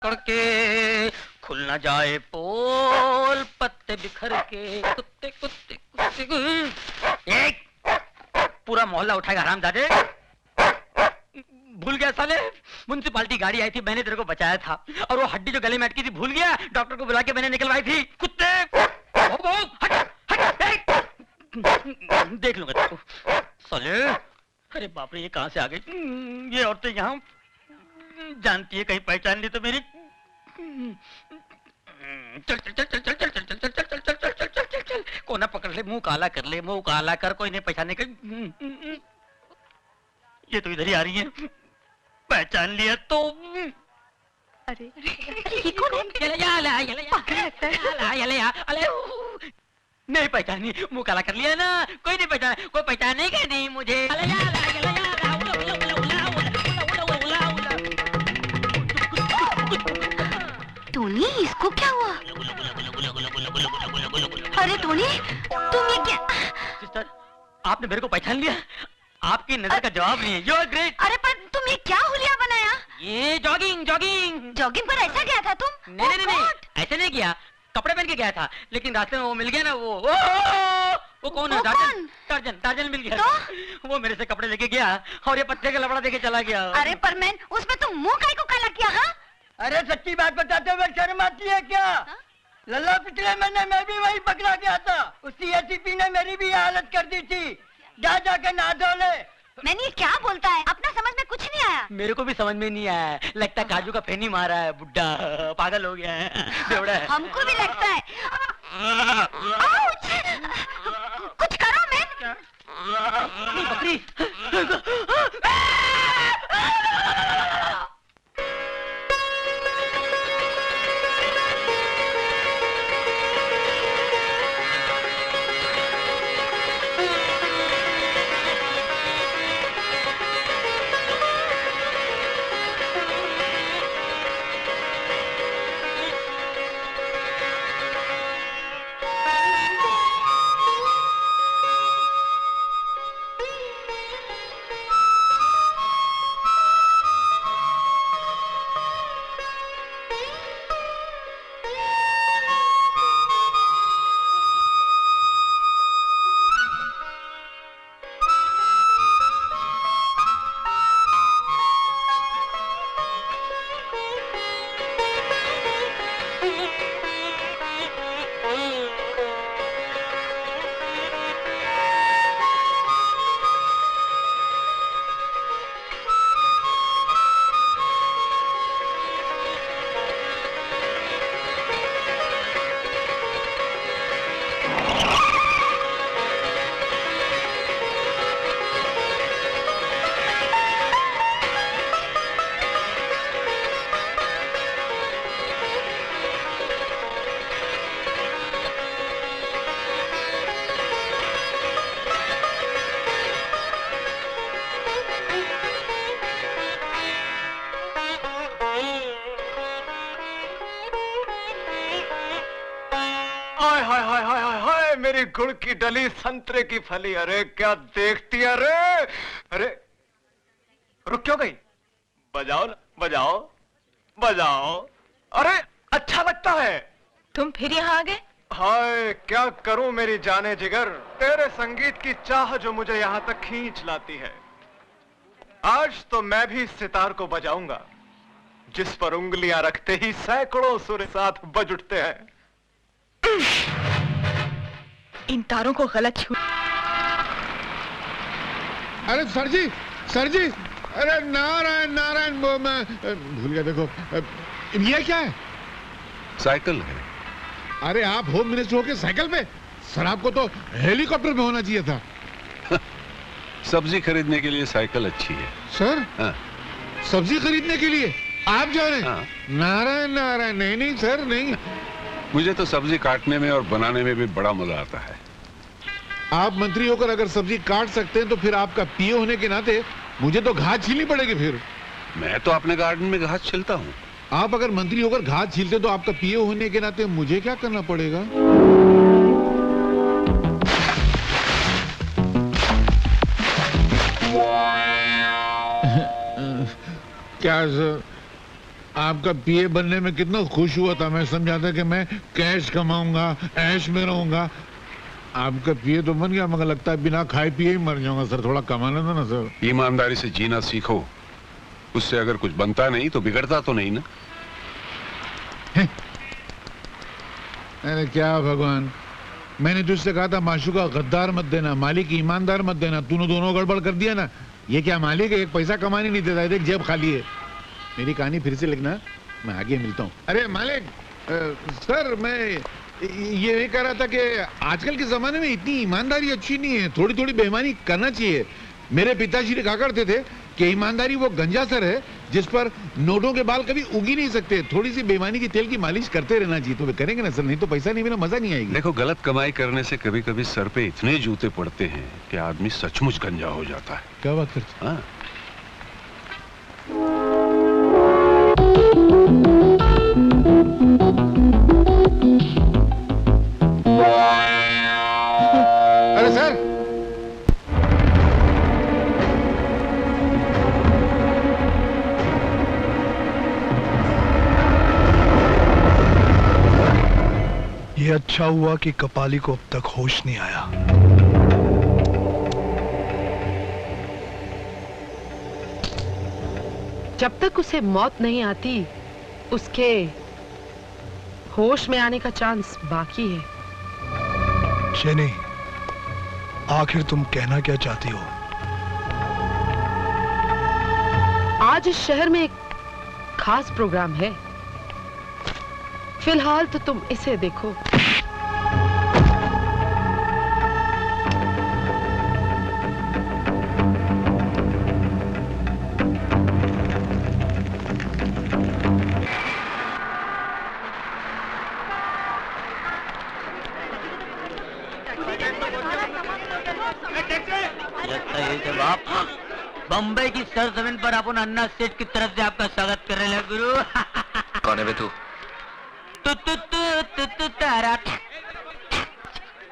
पकड़ के, खुल न जाए पोल पत्ते बिखर के, कुत्ते कुत्ते कुत्ते। एक पूरा मोहल्ला उठाएगा हरामजादे। भूल गया साले, म्युनिसिपालिटी गाड़ी आई थी, मैंने तेरे को बचाया था, और वो हड्डी जो गले में अटकी थी भूल गया, डॉक्टर को बुला के मैंने निकलवाई थी। कुत्ते हट, हट, देख लूंगा तेरे को साले। अरे बाप रे, ये कहां से आ गई ये औरतें यहाँ? जानती है कहीं पहचान ली तो मेरी। चल चल चल चल चल चल चल चल चल चल चल चल चल चल चल चल, कोना पकड़ ले, मुंह काला कर ले, मुंह काला कर, कोई नहीं पहचाने का। ये तो इधर ही आ रही है, पहचान लिया तो। अरे ये कौन है? नहीं पहचानी, मुंह काला कर लिया ना, कोई नहीं पहचाना, कोई पहचानेगा नहीं मुझे। टोनी, इसको क्या हुआ? अरे टोनी, तुम ये क्या? सिस्टर, आपने मेरे को पहचान लिया? आपकी नजर का जवाब नहीं है। You are great. अरे पर तुम ये क्या हुलिया बनाया? ये जॉगिंग जॉगिंग जॉगिंग पर ऐसा गया था तुम? नहीं नहीं नहीं, ऐसे नहीं किया, कपड़े पहन के गया था, लेकिन रास्ते में वो मिल गया ना, वो कौन है? टार्जन। टार्जन मिल गया तो? वो मेरे से कपड़े लेके गया और ये पत्ते का लफड़ा देके चला गया। अरे पर मैन, उसमें तुम मुंह काहे को काला किया? हाँ? अरे सच्ची बात बताते हुए शर्म आती है क्या? लल्ला पिछले महीने मैं भी वही पकड़ा गया था, उसी एसीपी ने मेरी भी हालत कर दी थी। जा जाके नहा धो ले। मैंने ये क्या बोलता है? अपना समझ में कुछ नहीं आया। मेरे को भी समझ में नहीं आया, लगता है काजू का फेनी मारा है, बुड्ढा पागल हो गया है, बेवड़ा है। हमको भी लगता है। कुछ करो मैन। बकरी। मेरी गुड़ की डली, संतरे की फली, अरे क्या देखती है? अरे अरे रुक क्यों गई? बजाओ ना, बजाओ बजाओ। अरे अच्छा लगता है। तुम फिर यहाँ आ गए? हाय क्या करूं मेरी जाने जिगर, तेरे संगीत की चाह जो मुझे यहाँ तक खींच लाती है। आज तो मैं भी सितार को बजाऊंगा, जिस पर उंगलियां रखते ही सैकड़ों सुर साथ बज उठते हैं। इन तारों को गलत छू। अरे सर जी, अरे नारायण नारायण, वो मैं भूल गया। देखो ये क्या है? साइकिल है। अरे आप होम मिनिस्टर होके साइकिल पे? सर आपको तो हेलीकॉप्टर में होना चाहिए था। सब्जी खरीदने के लिए साइकिल अच्छी है। सर? हाँ। सब्जी खरीदने के लिए आप जा रहे हैं? हाँ। नारायण नारायण, नहीं सर नहीं। मुझे तो सब्जी काटने में और बनाने में भी बड़ा मजा आता है। आप मंत्री होकर अगर सब्जी काट सकते हैं तो फिर आपका पीए होने के नाते मुझे तो घास छीलनी पड़ेगी। फिर मैं तो अपने गार्डन में घास छिलता हूँ। आप अगर मंत्री होकर घास छीलते तो आपका पीए होने के नाते मुझे क्या करना पड़ेगा? क्या सर? आपका पीए बनने में कितना खुश हुआ था। मैं समझा था कि मैं कैश कमाऊंगा, ऐश में रहूंगा। आपका पीए तो बन गया, मगर लगता है बिना खाए पिए ही मर जाऊंगा सर। थोड़ा कमाना था ना सर। ईमानदारी से जीना सीखो, उससे अगर कुछ बनता नहीं तो बिगड़ता तो नहीं ना। अरे क्या भगवान, मैंने तुझसे कहा था माशूका गद्दार मत देना, मालिक ईमानदार मत देना। तूने दोनों गड़बड़ कर दिया ना। ये क्या मालिक है, एक पैसा कमाने नहीं देता, देख जेब खाली है। मेरी कहानी फिर से लिखना, मैं आगे मिलता हूँ। अरे मालिक, सर मैं ये नहीं कह रहा था कि आजकल के जमाने में इतनी ईमानदारी अच्छी नहीं है, थोड़ी थोड़ी बेईमानी करना चाहिए। मेरे पिताजी ने कहा करते थे कि ईमानदारी वो गंजा सर है जिस पर नोटों के बाल कभी उग ही नहीं सकते। थोड़ी सी बेईमानी की तेल की मालिश करते रहना चाहिए। तो वे करेंगे ना सर, नहीं तो पैसा नहीं मिला, मजा नहीं आएगी। देखो, गलत कमाई करने से कभी कभी सर पे इतने जूते पड़ते हैं कि आदमी सचमुच गंजा हो जाता है। क्या बात करते? हाँ। अरे सर, ये अच्छा हुआ कि कपाली को अब तक होश नहीं आया। जब तक उसे मौत नहीं आती, उसके होश में आने का चांस बाकी है। शेनी, आखिर तुम कहना क्या चाहती हो? आज इस शहर में एक खास प्रोग्राम है। फिलहाल तो तुम इसे देखो। बम्बई की सरजमीन पर अपन अन्ना सेठ की तरफ से आपका स्वागत कर रहे हैं गुरु। कौन है बे तू? तारा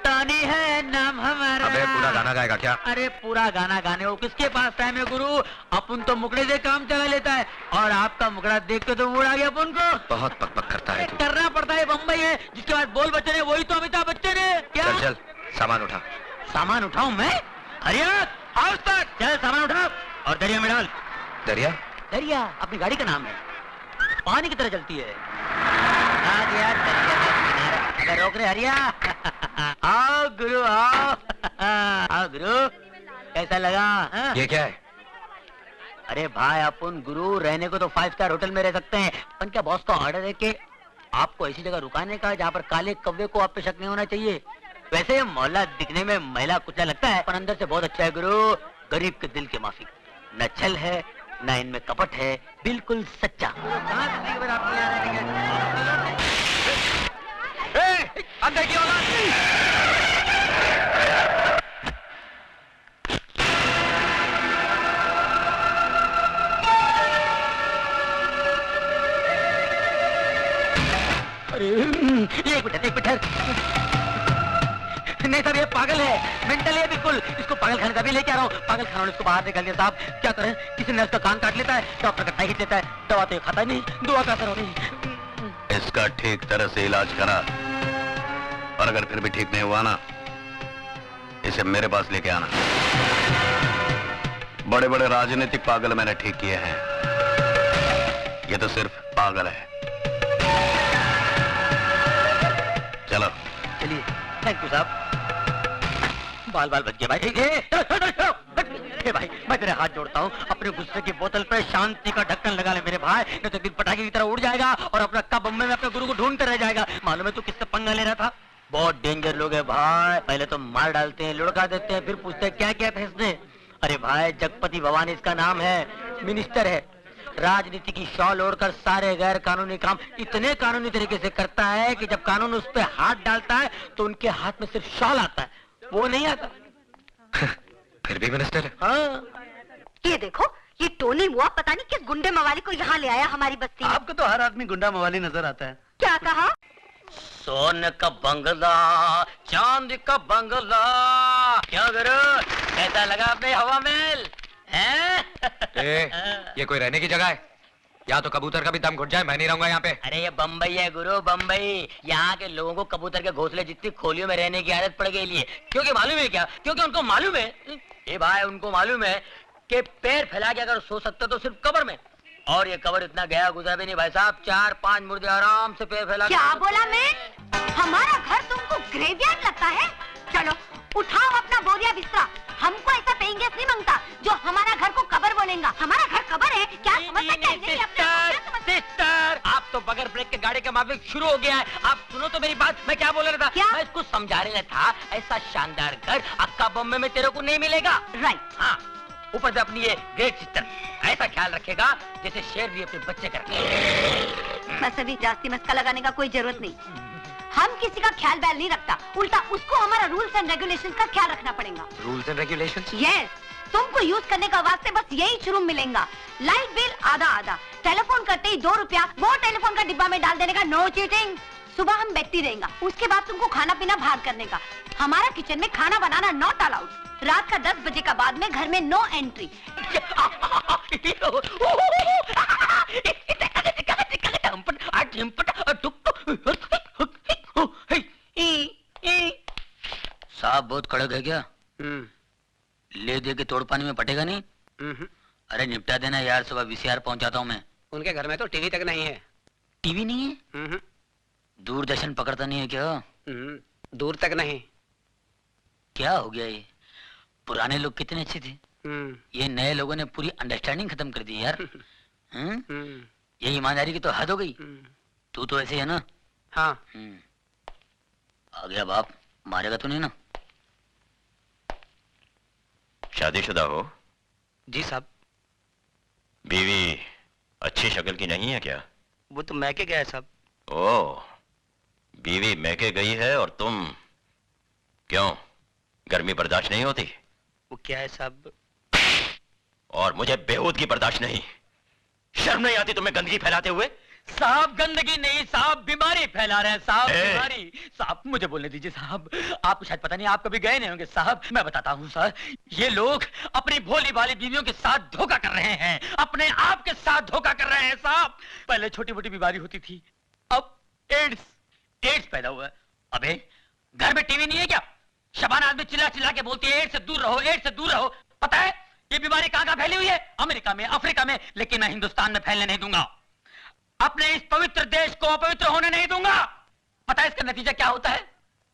तानी है नाम हमारा। अबे पूरा गाना गाएगा क्या? अरे पूरा गाना गाने हो किसके पास टाइम है गुरु? अपन तो मुकड़े से काम चला लेता है और आपका मुकड़ा देख के तो मूड आ गया अपन को। बहुत पकपक करता है तू। करना पड़ता है, बम्बई है, जिसके बाद बोल बच्चन है वही तो अमिताभ बच्चन है। क्या चल चल सामान उठा। सामान उठाऊं मैं? अरे आज तक चल सामान उठा और दरिया में डाल। दरिया? दरिया अपनी गाड़ी का नाम है, पानी की तरह चलती है। आ गया दरिया का किनारा। अगर रोक रहे हरिया। आओ गुरु आओ। आओ गुरु, कैसा लगा? हाँ? ये क्या है? अरे भाई अपन गुरु रहने को तो 5 स्टार होटल में रह सकते हैं, पर क्या बॉस का ऑर्डर है कि आपको ऐसी जगह रुकाने का जहाँ पर काले कौवे को आप पे शक नहीं होना चाहिए। वैसे मोहल्ला दिखने में महिला कुचला लगता है, पर अंदर से बहुत अच्छा है गुरु। गरीब के दिल के माफिक, न छल है न इनमें कपट है, बिल्कुल सच्चा। अंदर की औलाद। अरे एक मिनट नहीं साहब, ये पागल है, मेंटल है बिल्कुल। इसको पागल खाने का भी लेके आ रहा हूँ। पागल खाना इसको बाहर निकाल दिया साहब। क्या करें, किसी ने उसका कान काट लेता है, डॉक्टर का टाइट लेता है, दवा तो खाता नहीं, दुआ का असर हो रही। इसका ठीक तरह से इलाज करा और अगर फिर भी ठीक नहीं हुआ ना, इसे मेरे पास लेके आना। बड़े बड़े राजनीतिक पागल मैंने ठीक किए हैं, ये तो सिर्फ पागल है। चलो चलिए, थैंक यू साहब। बाल बाल बच गए भाई। हे भाई, मैं तेरे हाथ जोड़ता हूँ, अपने गुस्से की बोतल पे शांति का ढक्कन लगा ले मेरे भाई, नहीं तो दिन पटाखे की तरह उड़ जाएगा और अपना कब बम्बे में अपने गुरु को ढूंढते रह जाएगा। मालूम है तू किससे पंगा ले रहा था? बहुत डेंजर लोग है भाई, पहले तो मार डालते हैं, लुढ़का देते हैं, फिर पूछते हैं क्या किया था इसने। अरे भाई, जगपति भवानी इसका नाम है, मिनिस्टर है, राजनीति की शॉल ओढ़कर सारे गैर कानूनी काम इतने कानूनी तरीके से करता है कि जब कानून उस पर हाथ डालता है तो उनके हाथ में सिर्फ शॉल आता है, वो नहीं आता। फिर भी मिनिस्टर है। हाँ। ये देखो, ये टोनी मुआ पता नहीं किस गुंडे मवाली को यहाँ ले आया हमारी बस्ती में। आपको तो हर आदमी गुंडा मवाली नजर आता है। क्या कहा? सोने का बंगला, चांदी का बंगला, क्या करो, कैसा लगा अपने हवा महल? हैं? ये कोई रहने की जगह है? या तो कबूतर का भी दम घुट जाए, मैं नहीं रहूंगा यहाँ पे। अरे ये बम्बई है गुरु, बम्बई। यहाँ के लोगों को कबूतर के घोंसले जितनी खोलियों में रहने की आदत पड़ गई है। क्योंकि मालूम है क्या? क्योंकि उनको मालूम है, ए भाई उनको मालूम है कि पैर फैला के अगर सो सकते तो सिर्फ कब्र में। और ये कब्र इतना गया गुजरा भी नहीं भाई साहब, 4-5 मुर्दे आराम से पैर फैला। क्या बोला मैं? हमारा घर तुमको ग्रेवयार्ड लगता है? चलो उठाओ अपना बोरिया बिस्तरा। हमको ऐसा पेंगेस नहीं मांगता जो हमारा घर को कब्र बोलेगा। हमारा घर कब्र है क्या? समझते क्या? सिस्टर, आप तो बगैर ब्रेक के गाड़ी का माफिक शुरू हो गया है। आप सुनो तो मेरी बात, मैं क्या बोल रहा था? क्या? मैं इसको समझा रहा था, ऐसा शानदार घर अक्का बॉम्बे में तेरे को नहीं मिलेगा। राइट। हाँ, ऊपर से अपनी ये ग्रेट सिस्टर ऐसा ख्याल रखेगा जैसे शेर भी अपने बच्चे का रखे। बस अभी जास्ती मस्का लगाने का कोई जरूरत नहीं। हम किसी का ख्याल बैल नहीं रखता, उल्टा उसको हमारा रूल्स एंड रेगुलेशंस का ख्याल रखना पड़ेगा। Rules and regulations? यस, तुमको यूज करने का वास्ते बस यही शुरू मिलेगा। लाइट बिल आधा आधा, टेलीफोन करते ही 2 रुपया वो टेलीफोन का डिब्बा में डाल देने का, नो चीटिंग। सुबह हम बैठती रहेगा, उसके बाद तुमको खाना पीना बाहर करने का। हमारा किचन में खाना बनाना नॉट अलाउड। रात का 10 बजे का बाद में घर में नो एंट्री। साहब बहुत कड़क है क्या? ले दे के तोड़ पानी में पटेगा नहीं? अरे निपटा देना यार, सुबह वीसीआर पहुंचाता हूँ मैं। उनके घर में तो टीवी तक नहीं है। टीवी नहीं है? दूरदर्शन पकड़ता नहीं है क्या? दूर तक नहीं। क्या हो गया ये? पुराने लोग कितने अच्छे थे, ये नए लोगों ने पूरी अंडरस्टैंडिंग खत्म कर दी यार। ये ईमानदारी की तो हद हो गई। तू तो ऐसे है ना? हाँ। आ गया बाप, मारेगा तो नहीं ना? शादीशुदा हो? जी साहब। बीवी अच्छी शक्ल की नहीं है क्या? वो तो मैके गया है साहब। ओह, बीवी मैके गई है और तुम क्यों, गर्मी बर्दाश्त नहीं होती? वो क्या है साहब? और मुझे बेहूदगी बर्दाश्त नहीं। शर्म नहीं आती तुम्हें गंदगी फैलाते हुए? साहब गंदगी नहीं साहब, बीमारी फैला रहे हैं साहब, ए! बीमारी। साहब मुझे बोलने दीजिए साहब, आप शायद पता नहीं, आप कभी गए नहीं होंगे साहब। मैं बताता हूँ सर, ये लोग अपनी भोली भाली बीवियों के साथ धोखा कर रहे हैं, अपने आप के साथ धोखा कर रहे हैं साहब। पहले छोटी मोटी बीमारी होती थी, अब एड्स पैदा हुआ है। अबे घर में टीवी नहीं है क्या? शबाना आदमी चिल्ला चिल्ला के बोलती है एड्स से दूर रहो, एड्स से दूर रहो। पता है ये बीमारी कहाँ फैली हुई है? अमेरिका में, अफ्रीका में, लेकिन मैं हिंदुस्तान में फैलने नहीं दूंगा। अपने इस पवित्र देश को अपवित्र होने नहीं दूंगा। पता है इसका नतीजा क्या होता है?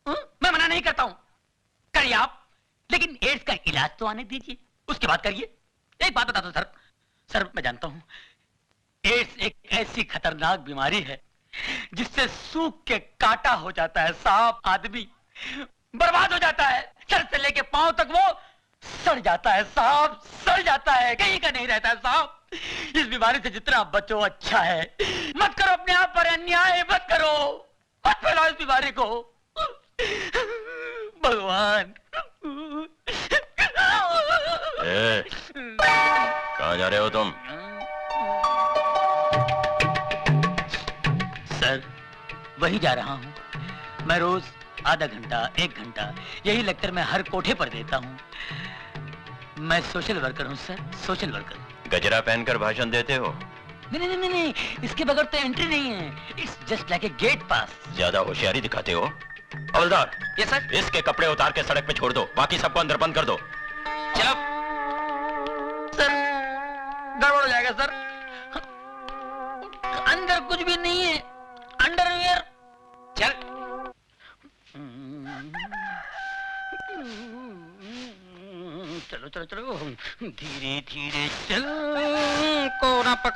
मैं मना नहीं करता हूं, करिए आप, लेकिन एड्स का इलाज तो आने दीजिए, उसके बाद करिए। एक बात बता दो सर, मैं जानता हूं एड्स एक ऐसी खतरनाक बीमारी है जिससे सूख के काटा हो जाता है साहब, आदमी बर्बाद हो जाता है। सर से लेके पांव तक वो सड़ जाता है साहब, सड़ जाता है, कहीं का नहीं रहता है साहब। इस बीमारी से जितना बचो अच्छा है। मत करो अपने आप पर अन्याय, मत करो, मत फैलाओ इस बीमारी को। भगवान। कहाँ जा रहे हो तुम? सर वही जा रहा हूँ। मैं रोज आधा घंटा 1 घंटा यही लेक्चर मैं हर कोठे पर देता हूँ। मैं सोशल वर्कर हूँ सर, सोशल वर्कर। गजरा पहनकर भाषण देते हो? नहीं, इसके बगैर तो एंट्री नहीं है। It's just like a gate pass. ज्यादा होशियारी दिखाते हो। हवलदार, ये सर, इसके कपड़े उतार के सड़क पे छोड़ दो, बाकी सबको अंदर बंद कर दो। चलो सर, गड़बड़ हो जाएगा सर। अंदर कुछ भी नहीं है, अंडरवियर। चल चलो धीरे धीरे चल, कोना